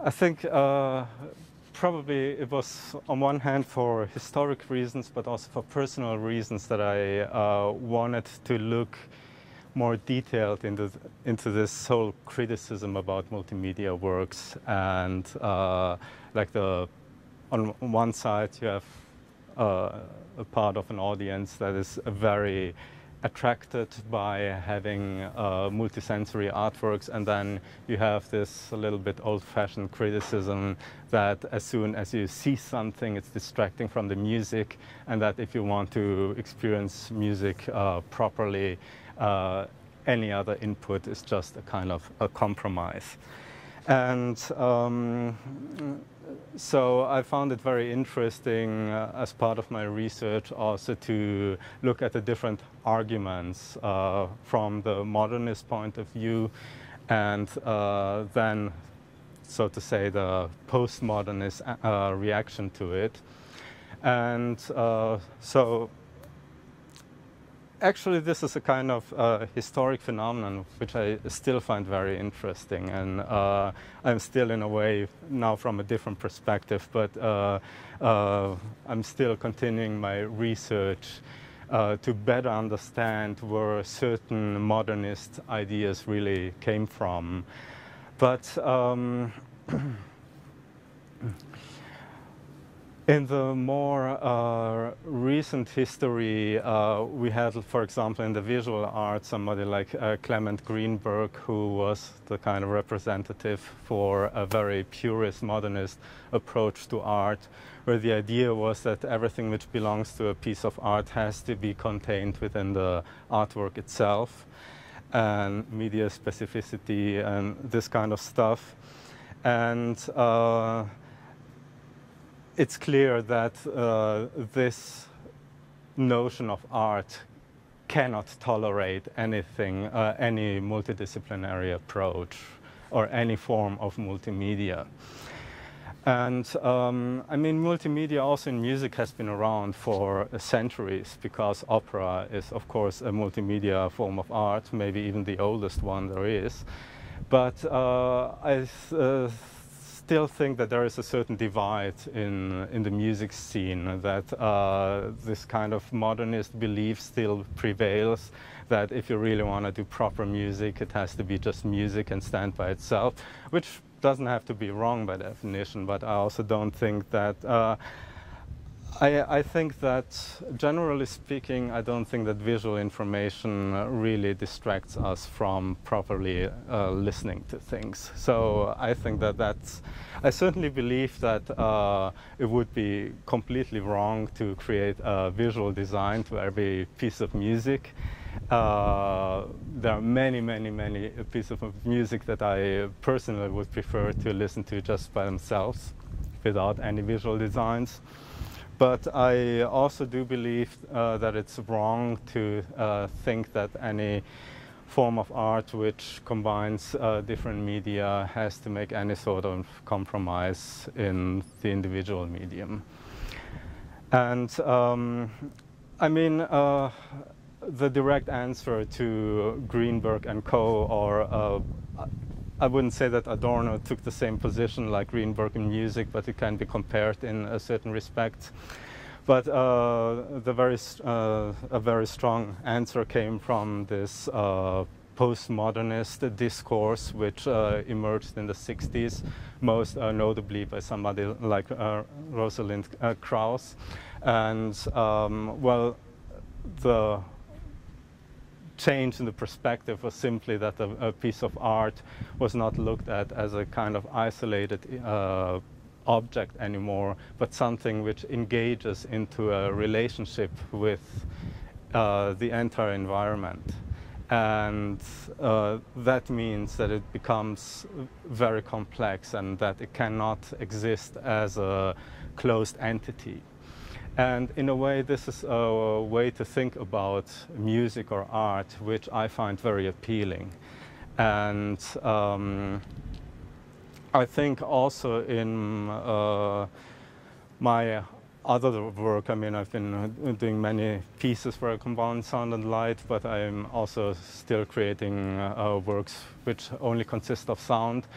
I think probably it was on one hand for historic reasons, but also for personal reasons that I wanted to look more detailed into this whole criticism about multimedia works. And like on one side you have a part of an audience that is very attracted by having multisensory artworks, and then you have this a little bit old-fashioned criticism that as soon as you see something, it's distracting from the music, and that if you want to experience music properly, any other input is just a kind of a compromise. And so I found it very interesting as part of my research also to look at the different arguments from the modernist point of view, and then, so to say, the postmodernist reaction to it. And so actually this is a kind of historic phenomenon which I still find very interesting, and I'm still in a way now from a different perspective, but I'm still continuing my research to better understand where certain modernist ideas really came from. But in the more recent history, we had, for example, in the visual art, somebody like Clement Greenberg, who was the kind of representative for a very purist modernist approach to art, where the idea was that everything which belongs to a piece of art has to be contained within the artwork itself, and media specificity and this kind of stuff. And it's clear that this notion of art cannot tolerate anything, any multidisciplinary approach or any form of multimedia. And I mean, multimedia also in music has been around for centuries, because opera is, of course, a multimedia form of art, maybe even the oldest one there is. But I still think that there is a certain divide in the music scene, that this kind of modernist belief still prevails, that if you really want to do proper music, it has to be just music and stand by itself, which doesn't have to be wrong by definition, but I also don't think that I think that, generally speaking, I don't think that visual information really distracts us from properly listening to things. So I think that I certainly believe that it would be completely wrong to create a visual design to every piece of music. There are many pieces of music that I personally would prefer to listen to just by themselves, without any visual designs. But I also do believe that it's wrong to think that any form of art which combines different media has to make any sort of compromise in the individual medium. And I mean, the direct answer to Greenberg and co., or I wouldn't say that Adorno took the same position like Greenberg in music, but it can be compared in a certain respect. But a very strong answer came from this postmodernist discourse, which emerged in the 60s, most notably by somebody like Rosalind Krauss. And well, the change in the perspective was simply that a piece of art was not looked at as a kind of isolated object anymore, but something which engages into a relationship with the entire environment. And that means that it becomes very complex, and that it cannot exist as a closed entity. And in a way, this is a way to think about music or art, which I find very appealing. And I think also in my other work, I mean, I've been doing many pieces for a combined sound and light, but I'm also still creating works which only consist of sound.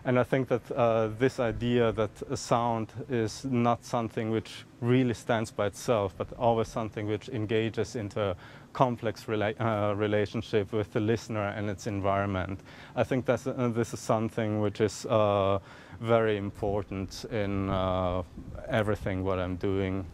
And I think that this idea that a sound is not something which really stands by itself, but always something which engages into a complex relationship with the listener and its environment. I think this is something which is very important in everything what I'm doing.